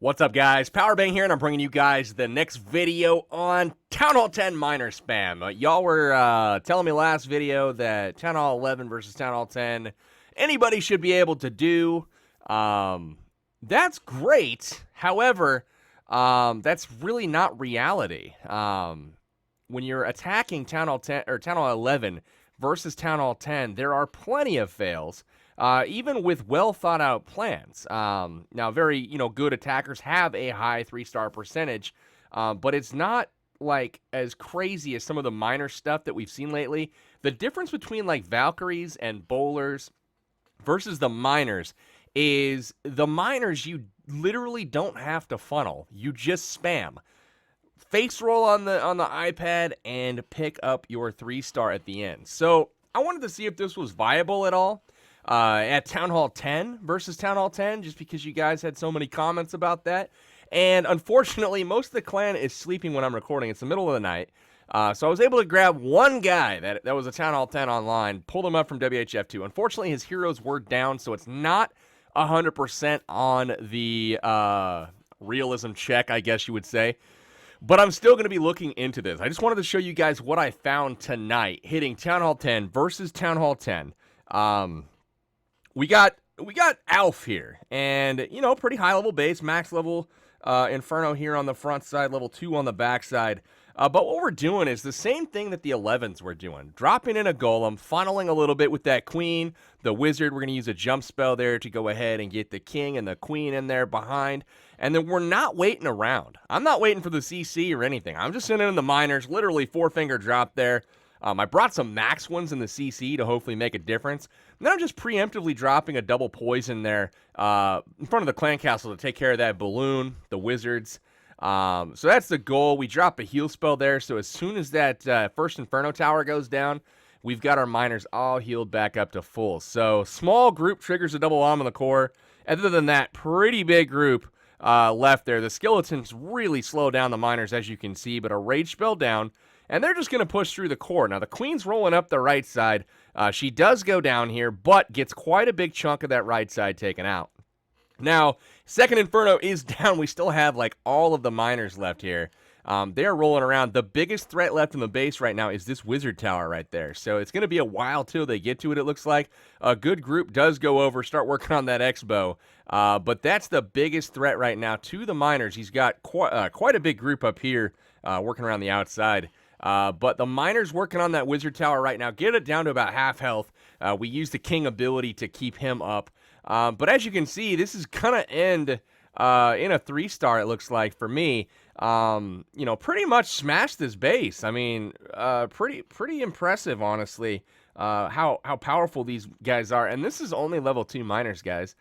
What's up, guys? Powerbang here, and I'm bringing you guys the next video on Town Hall 10 miner spam. Y'all were telling me last video that Town Hall 11 versus Town Hall 10, anybody should be able to do. That's great. However, that's really not reality. When you're attacking Town Hall 10 or Town Hall 11 versus Town Hall 10, there are plenty of fails. Even with well thought out plans. Now, very good attackers have a high 3-star percentage, but it's not like as crazy as some of the minor stuff that we've seen lately. The difference between like Valkyries and bowlers versus the miners is the miners you literally don't have to funnel. You just spam. Faceroll on the iPad and pick up your 3-star at the end. So I wanted to see if this was viable at all. At Town Hall 10 versus Town Hall 10, just because you guys had so many comments about that. And unfortunately, most of the clan is sleeping when I'm recording. It's the middle of the night. So I was able to grab one guy that was a Town Hall 10 online, pulled him up from WHF2. Unfortunately, his heroes were down, so it's not 100% on the realism check, I guess you would say. But I'm still going to be looking into this. I just wanted to show you guys what I found tonight, hitting Town Hall 10 versus Town Hall 10. We got Alf here, and, pretty high-level base, max-level Inferno here on the front side, level 2 on the back side. But what we're doing is the same thing that the 11s were doing. Dropping in a Golem, funneling a little bit with that Queen, the Wizard. We're going to use a jump spell there to go ahead and get the King and the Queen in there behind. And then we're not waiting around. I'm not waiting for the CC or anything. I'm just sending in the miners, literally 4-finger drop there. I brought some max ones in the CC to hopefully make a difference. And then I'm just preemptively dropping a double poison there in front of the clan castle to take care of that balloon, the wizards. So that's the goal. We drop a heal spell there, so as soon as that first Inferno tower goes down, we've got our miners all healed back up to full. So small group triggers a double bomb on the core. Other than that, pretty big group left there. The skeletons really slow down the miners, as you can see, but a rage spell down. And they're just going to push through the core. Now, the Queen's rolling up the right side. She does go down here, but gets quite a big chunk of that right side taken out. Now, second Inferno is down. We still have, all of the miners left here. They're rolling around. The biggest threat left in the base right now is this Wizard Tower right there. So it's going to be a while till they get to it, it looks like. A good group does go over, start working on that X-Bow. But that's the biggest threat right now to the miners. He's got quite a big group up here working around the outside. But the miners working on that Wizard Tower right now, get it down to about half health. We use the King ability to keep him up. But as you can see, this is going to end in a 3-star, it looks like, for me. Pretty much smashed this base. I mean, pretty impressive, honestly, how powerful these guys are. And this is only level 2 miners, guys.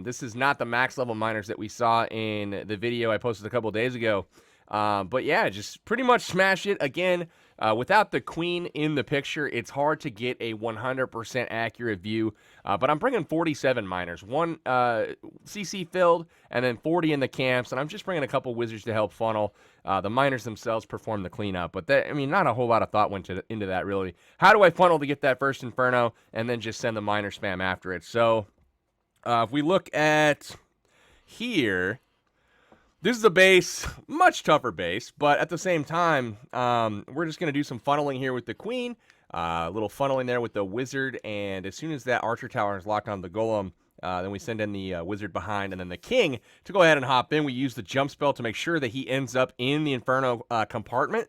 This is not the max level miners that we saw in the video I posted a couple days ago. But yeah, just pretty much smash it. Again, without the Queen in the picture, it's hard to get a 100% accurate view. But I'm bringing 47 miners, one CC filled, and then 40 in the camps. And I'm just bringing a couple wizards to help funnel. The miners themselves perform the cleanup. But not a whole lot of thought went into that, really. How do I funnel to get that first Inferno and then just send the miner spam after it? So if we look at here, this is a base, much tougher base, but at the same time, we're just going to do some funneling here with the Queen, a little funneling there with the Wizard, and as soon as that Archer Tower is locked on the Golem, then we send in the Wizard behind, and then the King to go ahead and hop in. We use the jump spell to make sure that he ends up in the Inferno compartment,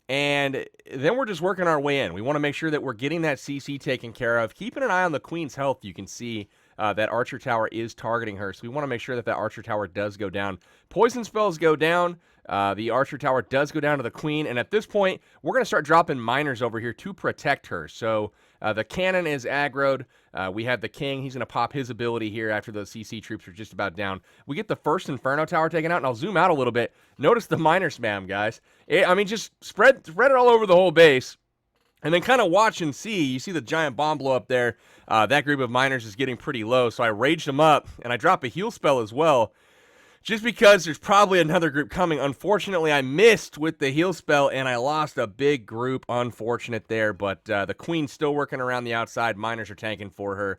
and then we're just working our way in. We want to make sure that we're getting that CC taken care of, keeping an eye on the Queen's health. You can see that Archer Tower is targeting her, so we want to make sure that that Archer Tower does go down. Poison spells go down. The Archer Tower does go down to the Queen, and at this point, we're going to start dropping miners over here to protect her. So the cannon is aggroed. We have the King. He's going to pop his ability here after those CC troops are just about down. We get the first Inferno Tower taken out, and I'll zoom out a little bit. Notice the miner spam, guys. Just spread it all over the whole base. And then kind of watch and see. You see the giant bomb blow up there. That group of miners is getting pretty low, so I raged them up, and I drop a heal spell as well, just because there's probably another group coming. Unfortunately, I missed with the heal spell, and I lost a big group. Unfortunate there, but the Queen's still working around the outside. Miners are tanking for her.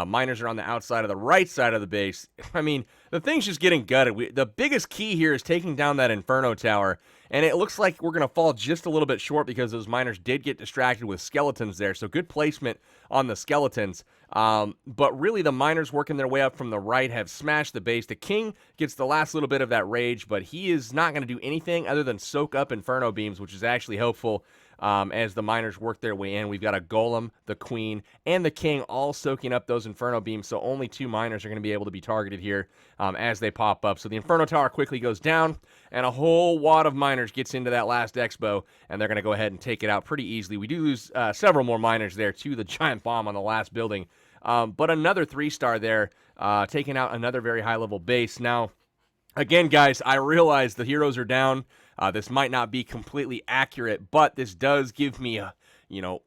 Miners are on the outside of the right side of the base. I mean, the thing's just getting gutted. The biggest key here is taking down that Inferno Tower, and it looks like we're going to fall just a little bit short because those miners did get distracted with skeletons there, so good placement on the skeletons. But really, the miners working their way up from the right have smashed the base. The King gets the last little bit of that rage, but he is not going to do anything other than soak up Inferno beams, which is actually helpful. As the miners work their way in. We've got a Golem, the Queen, and the King all soaking up those Inferno beams, so only 2 miners are going to be able to be targeted here as they pop up. So the Inferno Tower quickly goes down, and a whole wad of miners gets into that last Expo, and they're going to go ahead and take it out pretty easily. We do lose several more miners there to the giant bomb on the last building, but another 3-star there, taking out another very high-level base. Now, again, guys, I realize the heroes are down. This might not be completely accurate, but this does give me a,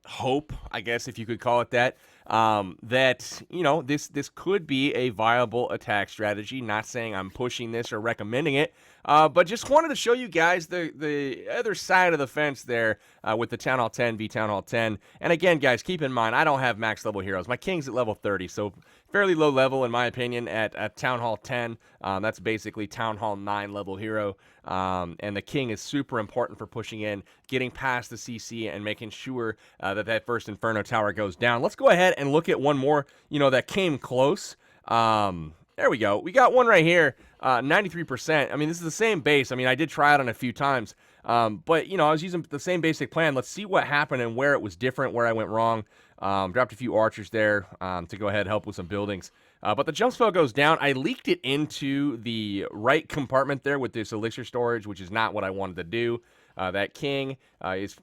hope, I guess, if you could call it that, that, this could be a viable attack strategy. Not saying I'm pushing this or recommending it, but just wanted to show you guys the other side of the fence there with the Town Hall 10 v Town Hall 10. And again, guys, keep in mind, I don't have max level heroes. My King's at level 30, so fairly low level, in my opinion, at Town Hall 10. That's basically Town Hall 9 level hero. And the King is super important for pushing in, getting past the CC, and making sure that first Inferno Tower goes down. Let's go ahead and look at one more, that came close. There we go. We got one right here, 93%. I mean, this is the same base. I mean, I did try it on a few times. But, I was using the same basic plan. Let's see what happened and where it was different, where I went wrong. Dropped a few archers there to go ahead and help with some buildings. But the jump spell goes down. I leaked it into the right compartment there with this elixir storage, which is not what I wanted to do. That King is,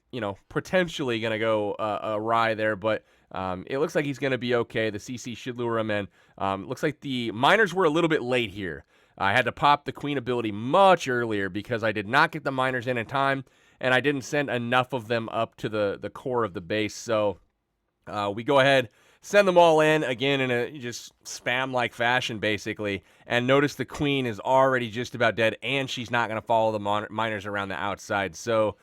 potentially going to go awry there, but it looks like he's going to be okay. The CC should lure him in. Looks like the miners were a little bit late here. I had to pop the Queen ability much earlier because I did not get the miners in time, and I didn't send enough of them up to the core of the base. So we go ahead, send them all in, again, in a just spam-like fashion, basically. And notice the Queen is already just about dead, and she's not going to follow the miners around the outside. So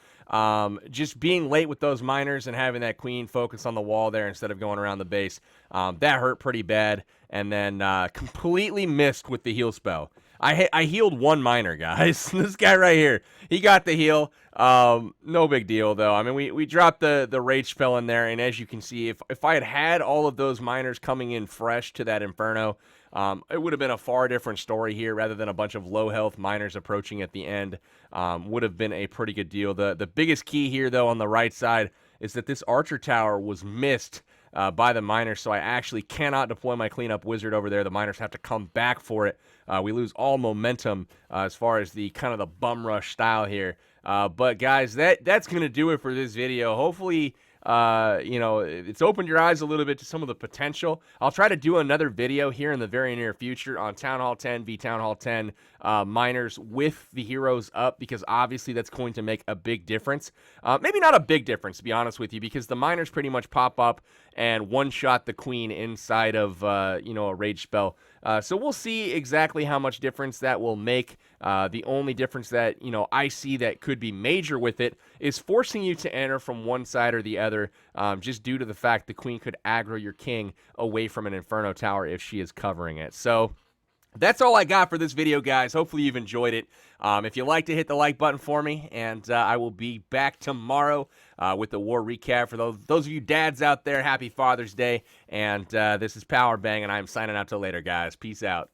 just being late with those miners and having that Queen focus on the wall there instead of going around the base, that hurt pretty bad. And then completely missed with the heal spell. I healed 1 miner, guys. This guy right here, he got the heal. No big deal, though. I mean, we dropped the rage spell in there, and as you can see, if I had all of those miners coming in fresh to that Inferno, it would have been a far different story here rather than a bunch of low-health miners approaching at the end. Would have been a pretty good deal. The biggest key here, though, on the right side is that this Archer Tower was missed by the miners, so I actually cannot deploy my cleanup wizard over there. The miners have to come back for it. We lose all momentum as far as the kind of the bum rush style here. But guys, that's going to do it for this video. Hopefully, it's opened your eyes a little bit to some of the potential. I'll try to do another video here in the very near future on Town Hall 10 v Town Hall 10 miners with the heroes up, because obviously that's going to make a big difference. Maybe not a big difference, to be honest with you, because the miners pretty much pop up and one-shot the Queen inside of, a rage spell. So we'll see exactly how much difference that will make. The only difference that, I see that could be major with it is forcing you to enter from one side or the other, just due to the fact the Queen could aggro your King away from an Inferno Tower if she is covering it. So that's all I got for this video, guys. Hopefully you've enjoyed it. If you like to hit the like button for me, and I will be back tomorrow with the war recap. For those of you dads out there, happy Father's Day. And this is Powerbang, and I'm signing out till later, guys. Peace out.